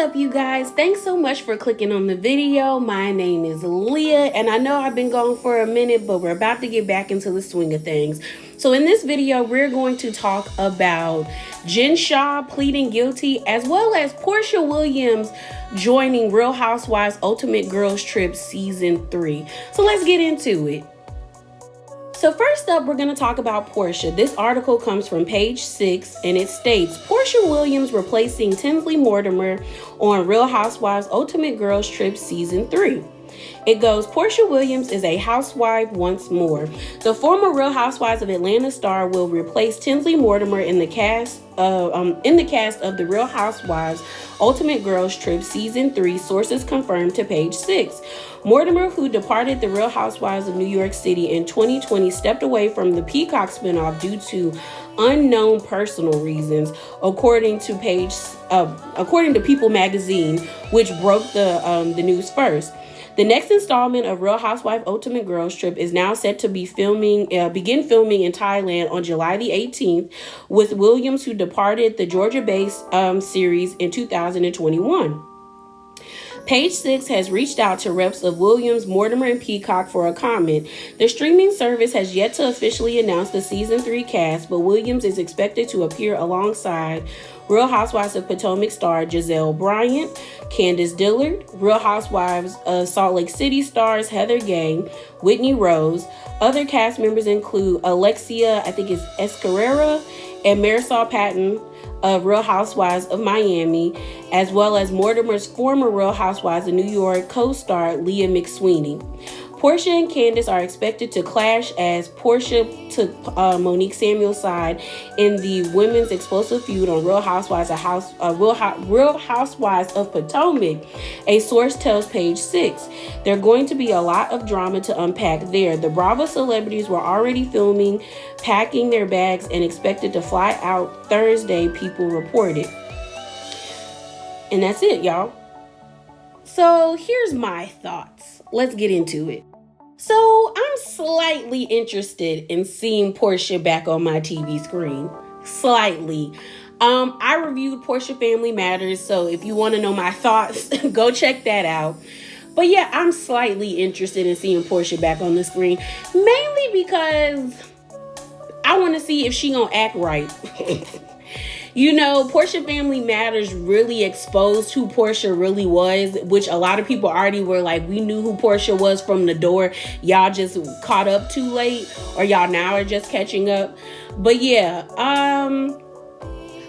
up, you guys? Thanks so much for clicking on the video. My name is Leah, and I know I've been gone for a minute, but we're about to get back into the swing of things. So in this video, we're going to talk about Shah pleading guilty, as well as Porsha Williams joining Real Housewives Ultimate Girls Trip Season 3. So let's get into it. So first up, we're going to talk about Porsha. This article comes from page 6, and it states, Porsha Williams replacing Tinsley Mortimer on Real Housewives Ultimate Girls Trip Season 3. It goes, Porsha Williams is a housewife once more. The former Real Housewives of Atlanta star will replace Tinsley Mortimer in the cast of the Real Housewives Ultimate Girls Trip Season 3, sources confirmed to page 6. Mortimer, who departed the Real Housewives of New York City in 2020, stepped away from the Peacock spinoff due to unknown personal reasons, according to People magazine, which broke the news first. The next installment of Real Housewives Ultimate Girls Trip is now set to begin filming in Thailand on July the 18th, with Williams, who departed the Georgia-based series in 2021. Page 6 has reached out to reps of Williams, Mortimer, and Peacock for a comment. The streaming service has yet to officially announce the Season 3 cast, but Williams is expected to appear alongside Real Housewives of Potomac star Giselle Bryant, Candace Dillard, Real Housewives of Salt Lake City stars Heather Gay, Whitney Rose. Other cast members include Alexia, Escarrera, and Marisol Patton of Real Housewives of Miami, as well as Mortimer's former Real Housewives of New York co-star Leah McSweeney. Porsha and Candace are expected to clash as Porsha took Monique Samuel's side in the women's explosive feud on Real Housewives of Potomac, a source tells page 6. There's going to be a lot of drama to unpack there. The Bravo celebrities were already filming, packing their bags, and expected to fly out Thursday, People reported. And that's it, y'all. So here's my thoughts. Let's get into it. So I'm slightly interested in seeing Porsha back on my TV screen. Slightly. I reviewed Porsha Family Matters, so if you want to know my thoughts, go check that out. But yeah, I'm slightly interested in seeing Porsha back on the screen, mainly because I want to see if she gonna act right. You know, Porsha Family Matters really exposed who Porsha really was, which a lot of people already were like, we knew who Porsha was from the door. Y'all just caught up too late, or y'all now are just catching up. But yeah,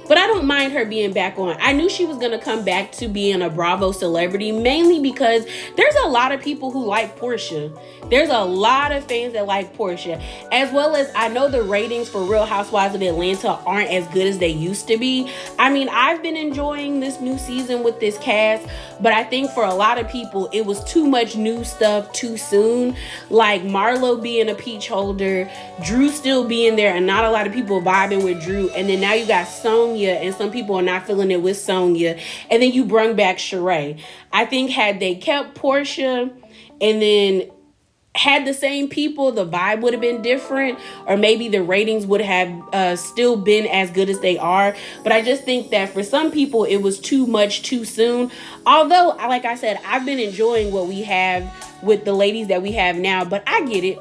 but I don't mind her being back on. I knew she was going to come back to being a Bravo celebrity, mainly because there's a lot of people who like Porsha. There's a lot of fans that like Porsha, as well as I know the ratings for Real Housewives of Atlanta aren't as good as they used to be. I mean, I've been enjoying this new season with this cast, but I think for a lot of people, it was too much new stuff too soon. Like Marlo being a peach holder, Drew still being there, and not a lot of people vibing with Drew. And then now you got Sonya, and some people are not feeling it with Sonya. And then you bring back Sheree. I think had they kept Porsha and then had the same people, the vibe would have been different, or maybe the ratings would have still been as good as they are. But I just think that for some people, it was too much too soon. Although, like I said, I've been enjoying what we have with the ladies that we have now, but I get it.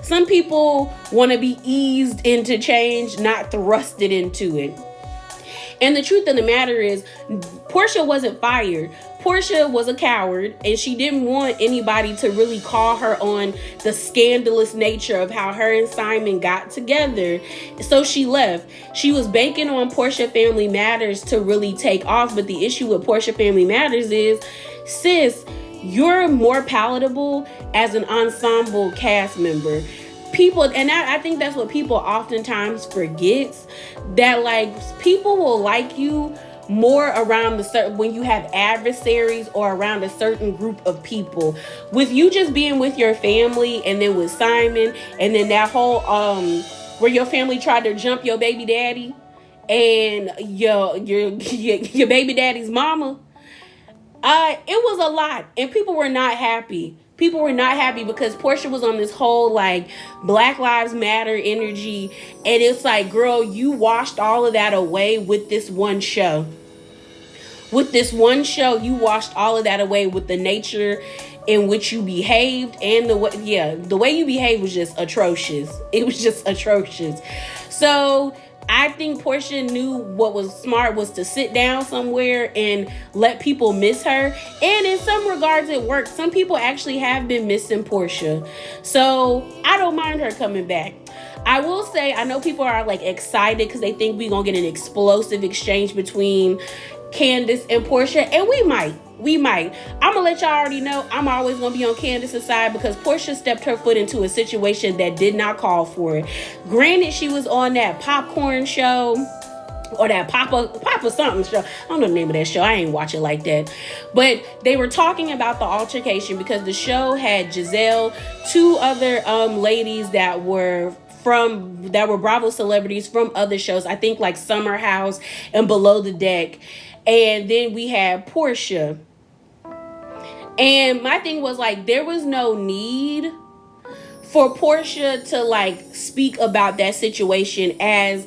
Some people want to be eased into change, not thrusted into it. And the truth of the matter is, Porsha wasn't fired. Porsha was a coward, and she didn't want anybody to really call her on the scandalous nature of how her and Simon got together. So she left. She was banking on Porsha Family Matters to really take off. But the issue with Porsha Family Matters is, sis, you're more palatable as an ensemble cast member. People, and I think that's what people oftentimes forgets, that like people will like you more around when you have adversaries or around a certain group of people. With you just being with your family, and then with Simon, and then that whole where your family tried to jump your baby daddy and your baby daddy's mama, it was a lot, and people were not happy. People were not happy because Porsha was on this whole like Black Lives Matter energy. And it's like, girl, you washed all of that away with this one show. with this one show, you washed all of that away with the nature in which you behaved, and the way you behaved was just atrocious. It was just atrocious. So I think Porsha knew what was smart was to sit down somewhere and let people miss her. And in some regards, it worked. Some people actually have been missing Porsha. So I don't mind her coming back. I will say, I know people are like excited because they think we're going to get an explosive exchange between Candace and Porsha. And we might. I'm gonna let y'all already know I'm always gonna be on Candace's side because Porsha stepped her foot into a situation that did not call for it. Granted, she was on that popcorn show or that Papa something show. I don't know the name of that show. I ain't watch it like that. But they were talking about the altercation because the show had Giselle, two other ladies that were Bravo celebrities from other shows. I think like Summer House and Below the Deck. And then we had Porsha. And my thing was like, there was no need for Porsha to like speak about that situation as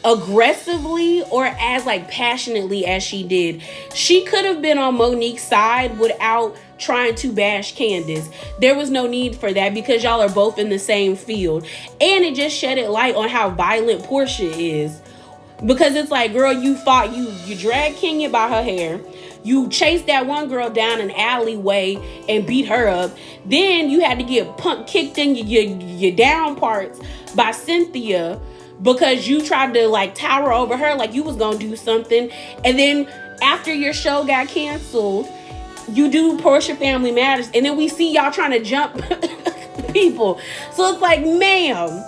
aggressively or as like passionately as she did. She could have been on Monique's side without trying to bash Candace. There was no need for that because y'all are both in the same field. And it just shedded light on how violent Porsha is. Because it's like, girl, you dragged Kenya by her hair. You chased that one girl down an alleyway and beat her up. Then you had to get kicked in your down parts by Cynthia because you tried to like tower over her like you was gonna do something. And then after your show got canceled, you do Porsha Family Matters. And then we see y'all trying to jump people. So it's like, ma'am.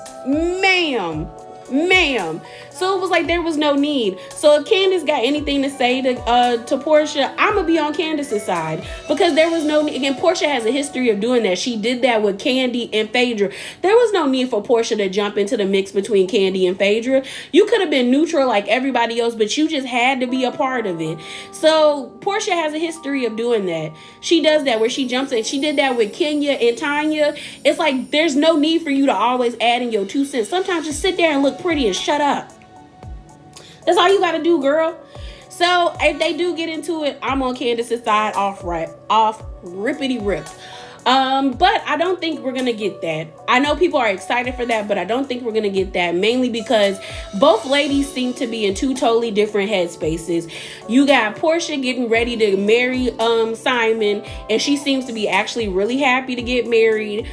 So it was like there was no need. So if Candace got anything to say to Porsha, I'm gonna be on Candace's side because there was no need. Again, Porsha has a history of doing that. She did that with Kandi and Phaedra. There was no need for Porsha to jump into the mix between Kandi and Phaedra. You could have been neutral like everybody else, but you just had to be a part of it. So Porsha has a history of doing that. She does that where she jumps in. She did that with Kenya and Tanya. It's like there's no need for you to always add in your 2 cents. Sometimes just sit there and look pretty and shut up. That's all you gotta do, girl. So if they do get into it, I'm on Candace's side off rippity rip. But I don't think we're gonna get that. I know people are excited for that, but I don't think we're gonna get that, mainly because both ladies seem to be in two totally different headspaces. You got Porsha getting ready to marry Simon, and she seems to be actually really happy to get married.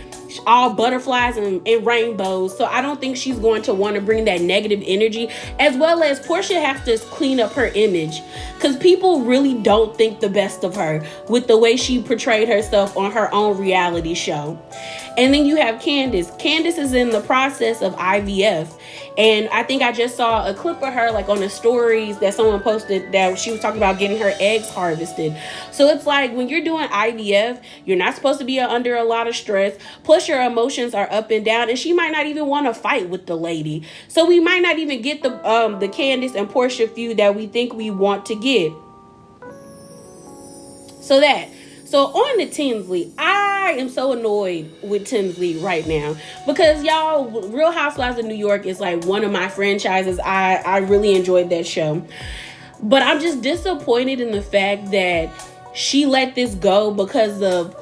All butterflies and rainbows. So I don't think she's going to want to bring that negative energy, as well as Porsha has to clean up her image because people really don't think the best of her with the way she portrayed herself on her own reality show. And then you have Candace. Candace is in the process of IVF. And I think I just saw a clip of her like on the stories that someone posted that she was talking about getting her eggs harvested. So it's like when you're doing IVF, you're not supposed to be under a lot of stress. Plus your emotions are up and down, and she might not even want to fight with the lady. So we might not even get the Candace and Porsha feud that we think we want to get. So on to Tinsley, I am so annoyed with Tinsley right now because y'all, Real Housewives of New York is like one of my franchises. I really enjoyed that show, but I'm just disappointed in the fact that she let this go because of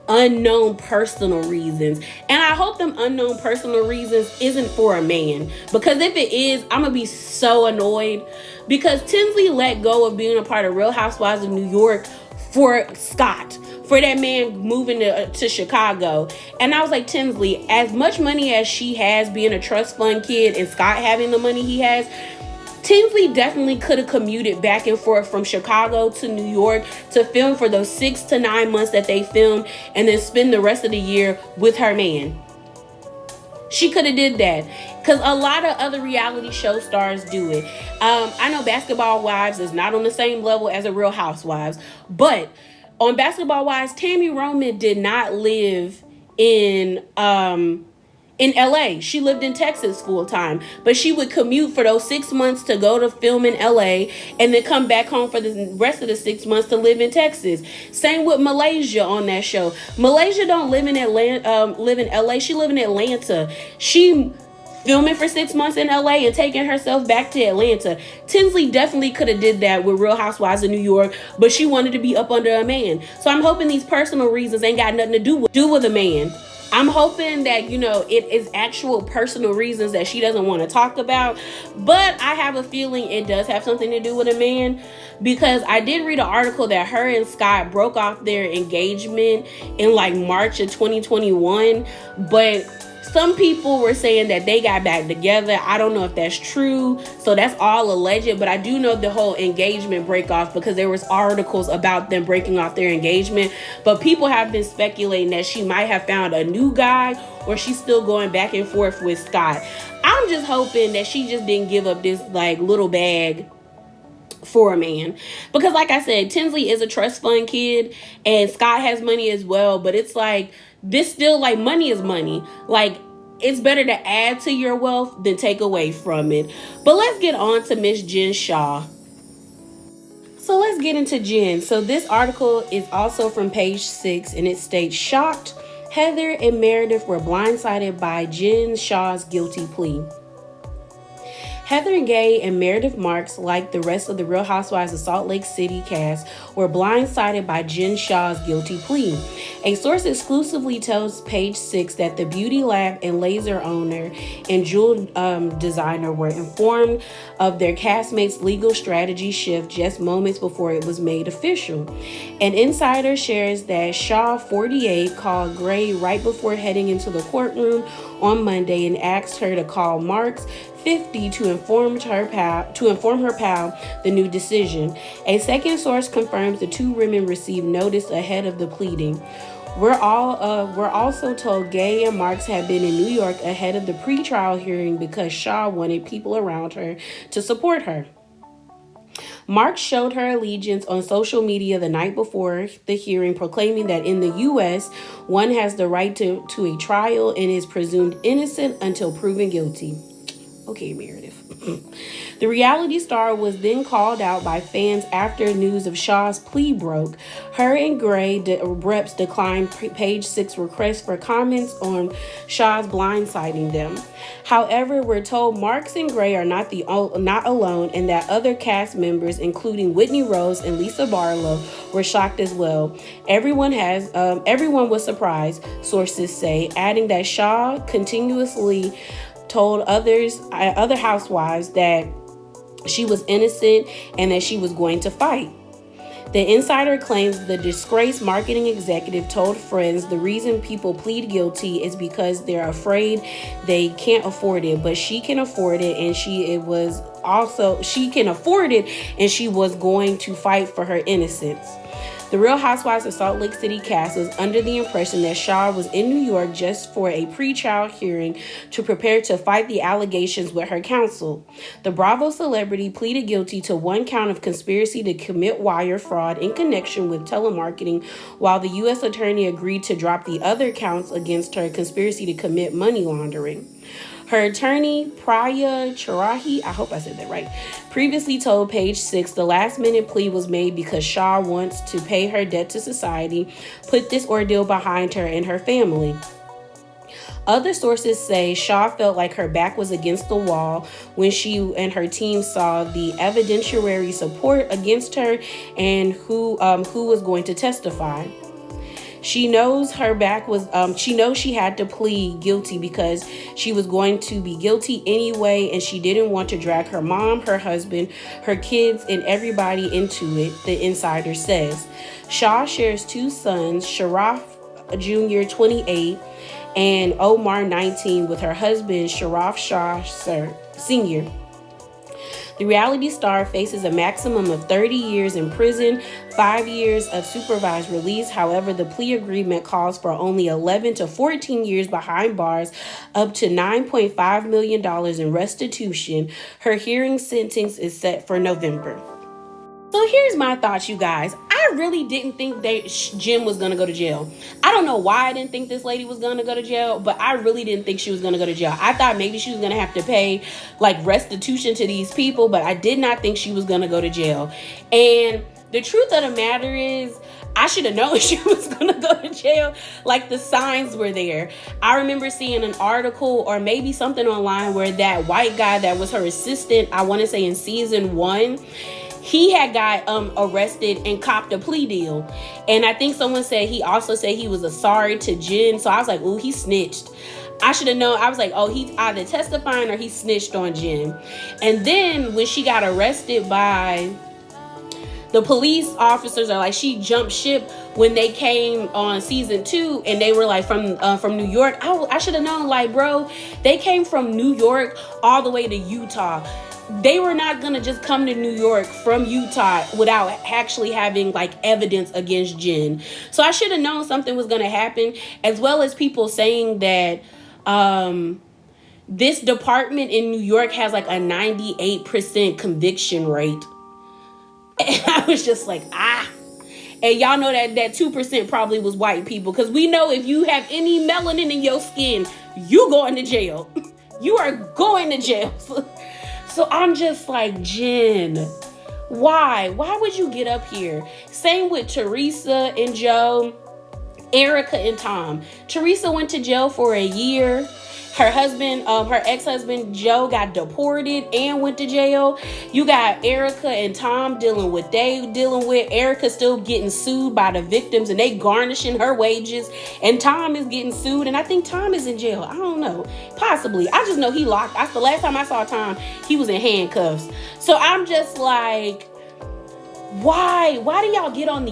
unknown personal reasons. And I hope them unknown personal reasons isn't for a man, because if it is, I'm gonna be so annoyed because Tinsley let go of being a part of Real Housewives of New York for Scott, for that man moving to Chicago. And I was like, Tinsley, as much money as she has being a trust fund kid and Scott having the money he has, Tinsley definitely could have commuted back and forth from Chicago to New York to film for those 6 to 9 months that they filmed and then spend the rest of the year with her man. She could have did that because a lot of other reality show stars do it. I know Basketball Wives is not on the same level as a Real Housewives, but on Basketball Wives, Tammy Roman did not live in LA. She lived in Texas full time, but she would commute for those 6 months to go to film in LA and then come back home for the rest of the 6 months to live in Texas. Same with Malaysia on that show. Malaysia don't live in LA. She live in Atlanta. She filming for 6 months in LA and taking herself back to Atlanta. Tinsley definitely could have did that with Real Housewives of New York, but she wanted to be up under a man. So I'm hoping these personal reasons ain't got nothing to do with a man. I'm hoping that, it is actual personal reasons that she doesn't want to talk about. But I have a feeling it does have something to do with a man, because I did read an article that her and Scott broke off their engagement in like March of 2021. But some people were saying that they got back together. I don't know if that's true. So that's all alleged. But I do know the whole engagement break off, because there was articles about them breaking off their engagement. But people have been speculating that she might have found a new guy, or she's still going back and forth with Scott. I'm just hoping that she just didn't give up this like little bag for a man, because like I said, Tinsley is a trust fund kid and Scott has money as well. But it's like, this still, like, money is money. Like, it's better to add to your wealth than take away from it. But let's get on to Miss Jen Shah. So let's get into Jen. So this article is also from page 6, and it states, shocked, Heather and Meredith were blindsided by Jen Shah's guilty plea. Heather Gay and Meredith Marks, like the rest of the Real Housewives of Salt Lake City cast, were blindsided by Jen Shah's guilty plea. A source exclusively tells Page 6 that the beauty lab and laser owner and jewel designer were informed of their castmates' legal strategy shift just moments before it was made official. An insider shares that Shah, 48, called Gray right before heading into the courtroom on Monday and asked her to call Marks, 50, to inform her pal the new decision. A second source confirms the two women received notice ahead of the pleading. We're also told Gay and Marks had been in New York ahead of the pretrial hearing because Shah wanted people around her to support her. Marks showed her allegiance on social media the night before the hearing, proclaiming that in the U.S., one has the right to a trial and is presumed innocent until proven guilty. Okay, Meredith. The reality star was then called out by fans after news of Shah's plea broke. Her and Gray reps declined Page 6 requests for comments on Shah's blindsiding them. However, we're told Marks and Gray are not alone, and that other cast members, including Whitney Rose and Lisa Barlow, were shocked as well. Everyone was surprised, sources say, adding that Shah continuously told other housewives that she was innocent and that she was going to fight. The insider claims the disgraced marketing executive told friends the reason people plead guilty is because they're afraid they can't afford it, but she can afford it, and she was going to fight for her innocence. The Real Housewives of Salt Lake City cast was under the impression that Shah was in New York just for a pre-trial hearing to prepare to fight the allegations with her counsel. The Bravo celebrity pleaded guilty to one count of conspiracy to commit wire fraud in connection with telemarketing, while the U.S. attorney agreed to drop the other counts against her, conspiracy to commit money laundering. Her attorney, Priya Charahi, I hope I said that right, previously told Page 6 the last-minute plea was made because Shah wants to pay her debt to society, put this ordeal behind her and her family. Other sources say Shah felt like her back was against the wall when she and her team saw the evidentiary support against her and who was going to testify. She knows her back was, she knows she had to plead guilty because she was going to be guilty anyway, and she didn't want to drag her mom, her husband, her kids, and everybody into it, the insider says. Shah shares two sons, Sharaf Jr., 28, and Omar, 19, with her husband, Sharaf Shah Sr. The reality star faces a maximum of 30 years in prison, 5 years of supervised release. However, the plea agreement calls for only 11 to 14 years behind bars, up to $9.5 million in restitution. Her hearing sentence is set for November. So here's my thoughts, you guys. I really didn't think that Jen was going to go to jail. I don't know why I didn't think this lady was going to go to jail, but I really didn't think she was going to go to jail. I thought maybe she was going to have to pay like restitution to these people, but I did not think she was going to go to jail. And the truth of the matter is, I should have known she was going to go to jail. Like, the signs were there. I remember seeing an article or maybe something online where that white guy that was her assistant, I want to say in season 1, he had got arrested and copped a plea deal. And I think someone said he also said he was a sorry to Jen. So I was like, ooh, he snitched. I should have known. I was like, oh, he's either testifying or he snitched on Jen. And then when she got arrested by the police officers, are like, she jumped ship when they came on season 2 and they were like from New York. I should have known, like, bro, they came from New York all the way to Utah. They were not going to just come to New York from Utah without actually having like evidence against Jen. So I should have known something was going to happen, as well as people saying that this department in New York has like a 98% conviction rate. And I was just like, And y'all know that 2% probably was white people. Because we know if you have any melanin in your skin, you going to jail. You are going to jail. So I'm just like, Jen, why? Why would you get up here? Same with Teresa and Joe, Erica and Tom. Teresa went to jail for a year. Her husband, her ex-husband, Joe, got deported and went to jail. You got Erica and Tom dealing with Erica still getting sued by the victims and they garnishing her wages. And Tom is getting sued. And I think Tom is in jail. I don't know. Possibly. I just know he locked. The last time I saw Tom, he was in handcuffs. So I'm just like, why do y'all get on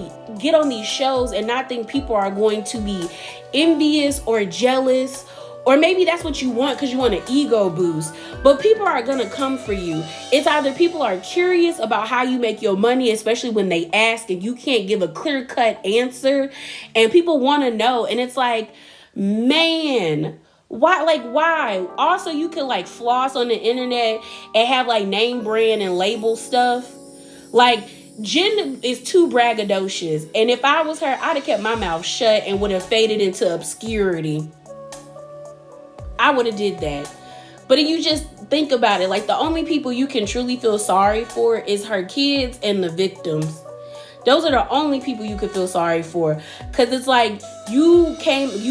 these shows and not think people are going to be envious or jealous? Or maybe that's what you want because you want an ego boost. But people are going to come for you. It's either people are curious about how you make your money, especially when they ask and you can't give a clear-cut answer. And people want to know. And it's like, man, why? Also, you can like floss on the internet and have like name brand and label stuff. Like, Jen is too braggadocious. And if I was her, I'd have kept my mouth shut and would have faded into obscurity. I would have did that. But if you just think about it, like, the only people you can truly feel sorry for is her kids and the victims. Those are the only people you could feel sorry for. Because it's like you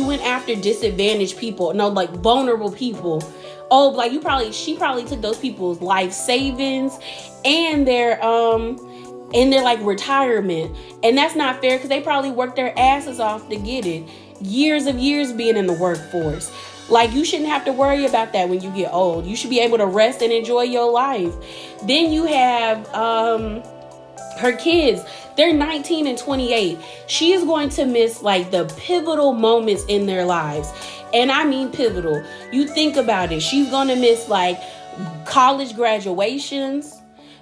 went after disadvantaged people. No, like vulnerable people. Oh, like she probably took those people's life savings and their like retirement. And that's not fair because they probably worked their asses off to get it. Years being in the workforce. Like, you shouldn't have to worry about that when you get old. You should be able to rest and enjoy your life. Then you have her kids. They're 19 and 28. She is going to miss like the pivotal moments in their lives. And I mean pivotal. You think about it. She's going to miss like college graduations.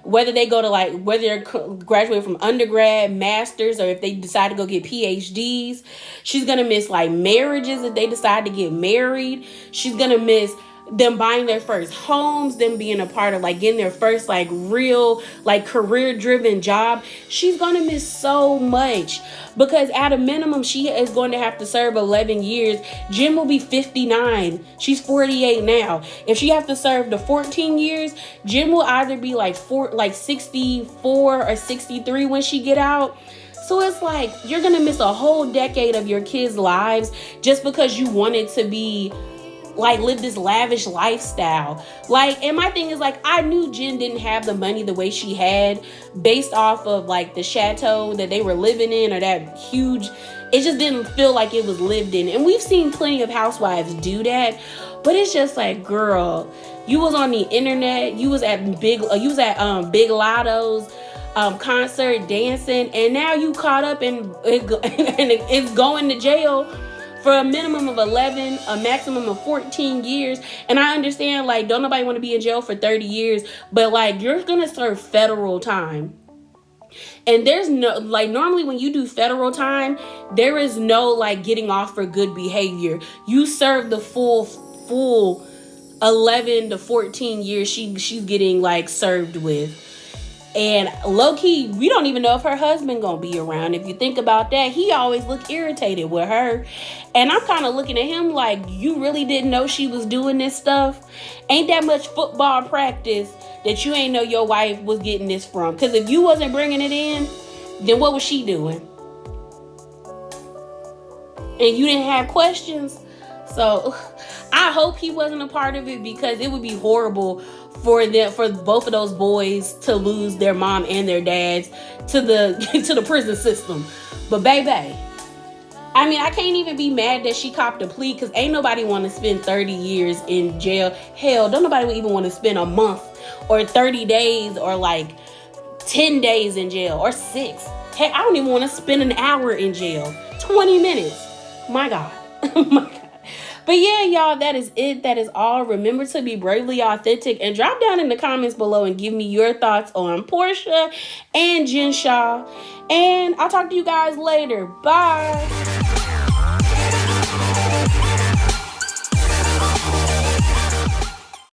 Whether they go to whether they're graduating from undergrad, masters, or if they decide to go get PhDs. She's going to miss like marriages if they decide to get married. She's going to miss them buying their first homes, them being a part of like getting their first like real like career driven job. She's going to miss so much because at a minimum, she is going to have to serve 11 years. Jen will be 59. She's 48 now. If she has to serve the 14 years, Jen will either be like 64 or 63 when she get out. So it's like you're going to miss a whole decade of your kids' lives just because you wanted to be like live this lavish lifestyle. Like, and my thing is like, I knew Jen didn't have the money the way she had based off of like the chateau that they were living in or that huge, it just didn't feel like it was lived in. And we've seen plenty of housewives do that, but it's just like, girl, you was on the internet, you was at Big Lotto's concert dancing, and now you caught up and it's going to jail for a minimum of 11, a maximum of 14 years. And I understand, like, don't nobody want to be in jail for 30 years, but like, you're going to serve federal time. And there's no, like, normally when you do federal time, there is no like getting off for good behavior. You serve the full 11 to 14 years she's getting like served with. And low-key, we don't even know if her husband gonna be around. If you think about that, he always look irritated with her. And I'm kind of looking at him like, you really didn't know she was doing this stuff? Ain't that much football practice that you ain't know your wife was getting this from? Because if you wasn't bringing it in, then what was she doing? and you didn't have questions. So I hope he wasn't a part of it, because it would be horrible for both of those boys to lose their mom and their dads to the prison system. But baby, I mean, I can't even be mad that she copped a plea, because ain't nobody want to spend 30 years in jail. Hell, don't nobody even want to spend a month or 30 days or like 10 days in jail or 6. Heck, I don't even want to spend an hour in jail. 20 minutes. My God. My God. But yeah, y'all, that is it. That is all. Remember to be bravely authentic, and drop down in the comments below and give me your thoughts on Porsha and Shah. And I'll talk to you guys later. Bye.